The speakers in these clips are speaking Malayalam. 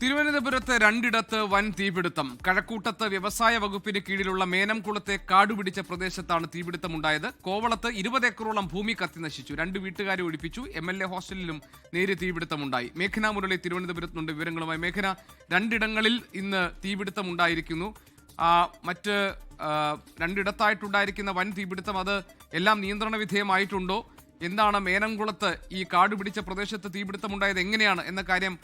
തിരുവനന്തപുരത്ത് രണ്ടിടത്ത് വൻ തീപിടുത്തം. കഴക്കൂട്ടത്ത് വ്യവസായ വകുപ്പിന് കീഴിലുള്ള മേനംകുളത്തെ കാടുപിടിച്ച പ്രദേശത്താണ് തീപിടുത്തമുണ്ടായത്. കോവളത്ത് 20 ഏക്കറോളം ഭൂമി കത്തിനശിച്ചു. 2 വീട്ടുകാരെ ഒഴിപ്പിച്ചു. MLA ഹോസ്റ്റലിലും നേരിയ തീപിടുത്തമുണ്ടായി. മേഘന മുരളി തിരുവനന്തപുരത്തുണ്ട് വിവരങ്ങളുമായി. മേഘന, 2 ഇടങ്ങളിൽ ഇന്ന് തീപിടുത്തമുണ്ടായിരിക്കുന്നു. മറ്റ് 2 ഇടത്തായിട്ടുണ്ടായിരിക്കുന്ന വൻ തീപിടുത്തം, അത് എല്ലാം നിയന്ത്രണ വിധേയമായിട്ടുണ്ടോ? എന്താണ് മേനംകുളത്ത് ഈ കാടുപിടിച്ച പ്രദേശത്ത് തീപിടുത്തമുണ്ടായത് എങ്ങനെയാണ് എന്ന കാര്യം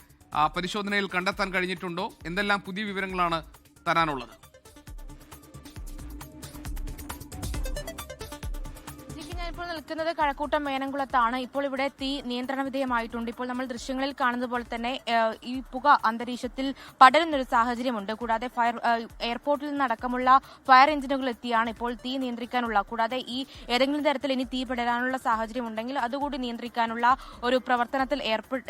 പരിശോധനയിൽ കണ്ടെത്താൻ കഴിഞ്ഞിട്ടുണ്ടോ? എന്തെല്ലാം പുതിയ വിവരങ്ങളാണ് തരാനുള്ളത്? ഇപ്പോൾ നിൽക്കുന്നത് കഴക്കൂട്ടം മേനംകുളത്താണ്. ഇപ്പോൾ ഇവിടെ തീ നിയന്ത്രണ വിധേയമായിട്ടുണ്ട്. ഇപ്പോൾ നമ്മൾ ദൃശ്യങ്ങളിൽ കാണുന്നത് പോലെ തന്നെ ഈ പുക അന്തരീക്ഷത്തിൽ പടരുന്നൊരു സാഹചര്യമുണ്ട്. കൂടാതെ എയർപോർട്ടിൽ നിന്നടക്കമുള്ള ഫയർ എഞ്ചിനുകൾ എത്തിയാണ് ഇപ്പോൾ തീ നിയന്ത്രിക്കാനുള്ള, കൂടാതെ ഈ ഏതെങ്കിലും തരത്തിൽ ഇനി തീ പടരാനുള്ള സാഹചര്യം ഉണ്ടെങ്കിൽ അതുകൂടി നിയന്ത്രിക്കാനുള്ള ഒരു പ്രവർത്തനത്തിൽ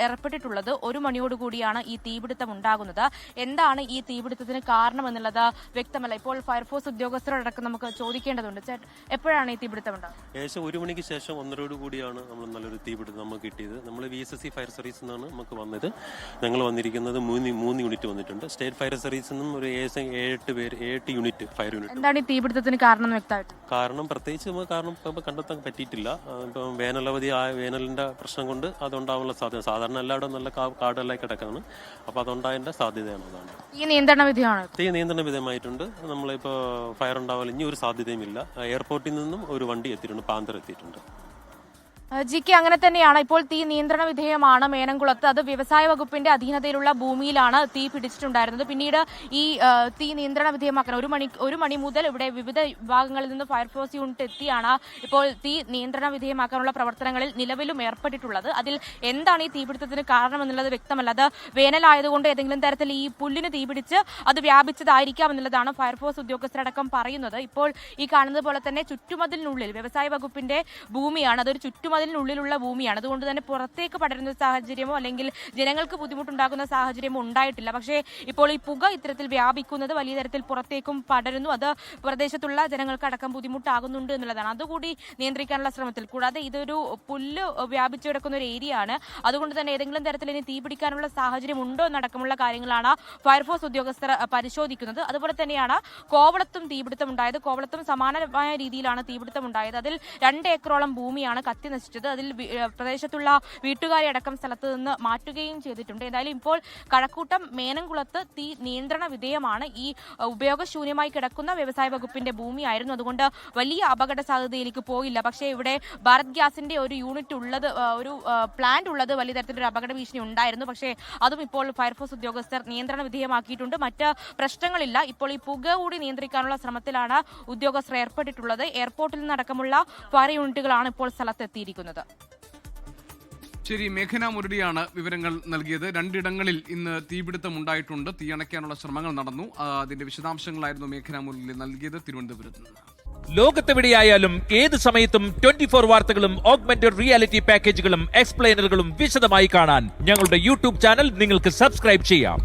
ഏർപ്പെട്ടിട്ടുള്ളത്. 1 മണിയോടുകൂടിയാണ് ഈ തീപിടുത്തം ഉണ്ടാകുന്നത്. എന്താണ് ഈ തീപിടുത്തത്തിന് കാരണമെന്നുള്ളത് വ്യക്തമല്ല. ഇപ്പോൾ ഫയർഫോഴ്സ് ഉദ്യോഗസ്ഥരോടക്കം നമുക്ക് ചോദിക്കേണ്ടതുണ്ട്. എപ്പോഴാണ് ഈ തീപിടുത്തം ഉണ്ടാകുന്നത്? 1 മണിക്ക് ശേഷം 1:30 കൂടിയാണ് നമ്മൾ നല്ലൊരു തീപിടുത്തം നമുക്ക് കിട്ടിയത്. നമ്മൾ VSSC ഫയർ സർവീസിൽ നിന്നാണ് നമുക്ക് വന്നത്. ഞങ്ങൾ വന്നിരിക്കുന്നത് 3 യൂണിറ്റ് വന്നിട്ടുണ്ട്. സ്റ്റേറ്റ് ഫയർ സർവീസിൽ നിന്നും ഒരു 7 യൂണിറ്റ് ഫയർ യൂണിറ്റ്. എന്താണ് ഈ തീപിടുത്തത്തിന് കാരണം വ്യക്തമായിട്ട്? കാരണം പ്രത്യേകിച്ച് നമുക്ക് കാരണം കണ്ടെത്താൻ പറ്റിയിട്ടില്ല. ഇപ്പം വേനലിന്റെ പ്രശ്നം കൊണ്ട് അതുണ്ടാവാനുള്ള സാധ്യത. സാധാരണ എല്ലായിടും നല്ല കാടെല്ലാം കിടക്കാണ്. അപ്പോൾ അതുണ്ടായതിന്റെ സാധ്യതയാണ് അതാണ്. ഈ നിയന്ത്രണ വിധേയമാണ്. തീ നിയന്ത്രണ വിധേയമായിട്ടുണ്ട്. നമ്മളിപ്പോൾ ഫയർ ഉണ്ടാവാൻ ഇനി ഒരു സാധ്യതയുമില്ല. എയർപോർട്ടിൽ നിന്നും ഒരു വണ്ടി എത്തിയിട്ടുണ്ട്, പാന്തർ എത്തിയിട്ടുണ്ട്. ജിക്ക്, അങ്ങനെ തന്നെയാണ്. ഇപ്പോൾ തീ നിയന്ത്രണ വിധേയമാണ് മേനംകുളത്ത്. അത് വ്യവസായ വകുപ്പിന്റെ അധീനതയിലുള്ള ഭൂമിയിലാണ് തീ പിടിച്ചിട്ടുണ്ടായിരുന്നത്. പിന്നീട് ഈ തീ നിയന്ത്രണ വിധേയമാക്കാൻ 1 മണി മുതൽ ഇവിടെ വിവിധ വിഭാഗങ്ങളിൽ നിന്ന് ഫയർഫോഴ്സ് യൂണിറ്റ് എത്തിയാണ് ഇപ്പോൾ തീ നിയന്ത്രണ വിധേയമാക്കാനുള്ള പ്രവർത്തനങ്ങളിൽ നിലവിലും ഏർപ്പെട്ടിട്ടുള്ളത്. അതിൽ എന്താണ് ഈ തീപിടുത്തത്തിന് കാരണമെന്നുള്ളത് വ്യക്തമല്ല. അത് വേനലായതുകൊണ്ട് ഏതെങ്കിലും തരത്തിൽ ഈ പുല്ലിന് തീപിടിച്ച് അത് വ്യാപിച്ചതായിരിക്കാം എന്നുള്ളതാണ് ഫയർഫോഴ്സ് ഉദ്യോഗസ്ഥരടക്കം പറയുന്നത്. ഇപ്പോൾ ഈ കാണുന്നത് പോലെ തന്നെ ചുറ്റുമതിലിനുള്ളിൽ വ്യവസായ വകുപ്പിന്റെ ഭൂമിയാണ്. അതൊരു ചുറ്റുമതിലിനുള്ളിലുള്ള ഭൂമിയാണ്. അതുകൊണ്ട് തന്നെ പുറത്തേക്ക് പടരുന്ന സാഹചര്യമോ അല്ലെങ്കിൽ ജനങ്ങൾക്ക് ബുദ്ധിമുട്ടുണ്ടാക്കുന്ന സാഹചര്യമോ ഉണ്ടായിട്ടില്ല. പക്ഷേ ഇപ്പോൾ ഈ പുക ഇത്തരത്തിൽ വ്യാപിക്കുന്നത് വലിയ തരത്തിൽ പുറത്തേക്കും പടരുന്നു. അത് പ്രദേശത്തുള്ള ജനങ്ങൾക്ക് അടക്കം ബുദ്ധിമുട്ടാകുന്നുണ്ട് എന്നുള്ളതാണ്. അതുകൂടി നിയന്ത്രിക്കാനുള്ള ശ്രമത്തിൽ. കൂടാതെ ഇതൊരു പുല്ല് വ്യാപിച്ചു കിടക്കുന്ന ഒരു ഏരിയ ആണ്. അതുകൊണ്ട് തന്നെ ഏതെങ്കിലും തരത്തിൽ ഇനി തീപിടിക്കാനുള്ള സാഹചര്യം ഉണ്ടോ എന്നടക്കമുള്ള കാര്യങ്ങളാണ് ഫയർഫോഴ്സ് ഉദ്യോഗസ്ഥർ പരിശോധിക്കുന്നത്. അതുപോലെ തന്നെയാണ് കോവളത്തും തീപിടുത്തം ഉണ്ടായത്. കോവളത്തും സമാനമായ രീതിയിലാണ് തീപിടുത്തം ഉണ്ടായത്. അതിൽ 2 ഏക്കറോളം ഭൂമിയാണ് കത്തി നശിച്ചത്. അതിൽ പ്രദേശത്തുള്ള വീട്ടുകാരെ അടക്കം സ്ഥലത്ത് നിന്ന് മാറ്റുകയും ചെയ്തിട്ടുണ്ട്. എന്തായാലും ഇപ്പോൾ കഴക്കൂട്ടം മേനംകുളത്ത് തീ നിയന്ത്രണ വിധേയമാണ്. ഈ ഉപയോഗശൂന്യമായി കിടക്കുന്ന വ്യവസായ വകുപ്പിന്റെ ഭൂമിയായിരുന്നു. അതുകൊണ്ട് വലിയ അപകട സാധ്യതയിലേക്ക് പോയില്ല. പക്ഷേ ഇവിടെ ഭാരത് ഗ്യാസിന്റെ ഒരു യൂണിറ്റ് ഉള്ളത്, ഒരു പ്ലാന്റ് ഉള്ളത് വലിയ തരത്തിലൊരു അപകട ഭീഷണി ഉണ്ടായിരുന്നു. പക്ഷേ അതും ഇപ്പോൾ ഫയർഫോഴ്സ് ഉദ്യോഗസ്ഥർ നിയന്ത്രണ വിധേയമാക്കിയിട്ടുണ്ട്. മറ്റ് പ്രശ്നങ്ങളില്ല. ഇപ്പോൾ ഈ പുക കൂടി നിയന്ത്രിക്കാനുള്ള ശ്രമത്തിലാണ് ഉദ്യോഗസ്ഥർ ഏർപ്പെട്ടിട്ടുള്ളത്. എയർപോർട്ടിൽ നിന്നടക്കമുള്ള ഫയർ യൂണിറ്റുകളാണ് ഇപ്പോൾ സ്ഥലത്തെത്തിയിരിക്കുന്നത്. ശരി, മേഘന മുരളിയാണ് വിവരങ്ങൾ നൽകിയത്. 2 ഇടങ്ങളിൽ ഇന്ന് തീപിടുത്തം ഉണ്ടായിട്ടുണ്ട്. തീ അണയ്ക്കാനുള്ള ശ്രമങ്ങൾ നടന്നു. അതിന്റെ വിശദാംശങ്ങളായിരുന്നു മേഘന മുരളി നൽകിയത് തിരുവനന്തപുരത്ത് നിന്ന്. ലോകത്തെവിടെയായാലും ഏത് സമയത്തും 24 വാർത്തകളും ഓഗ്മെന്റഡ് റിയാലിറ്റി പാക്കേജുകളും എക്സ്പ്ലെയിനറുകളും വിശദമായി കാണാൻ ഞങ്ങളുടെ YouTube ചാനൽ നിങ്ങൾക്ക് സബ്സ്ക്രൈബ് ചെയ്യാം.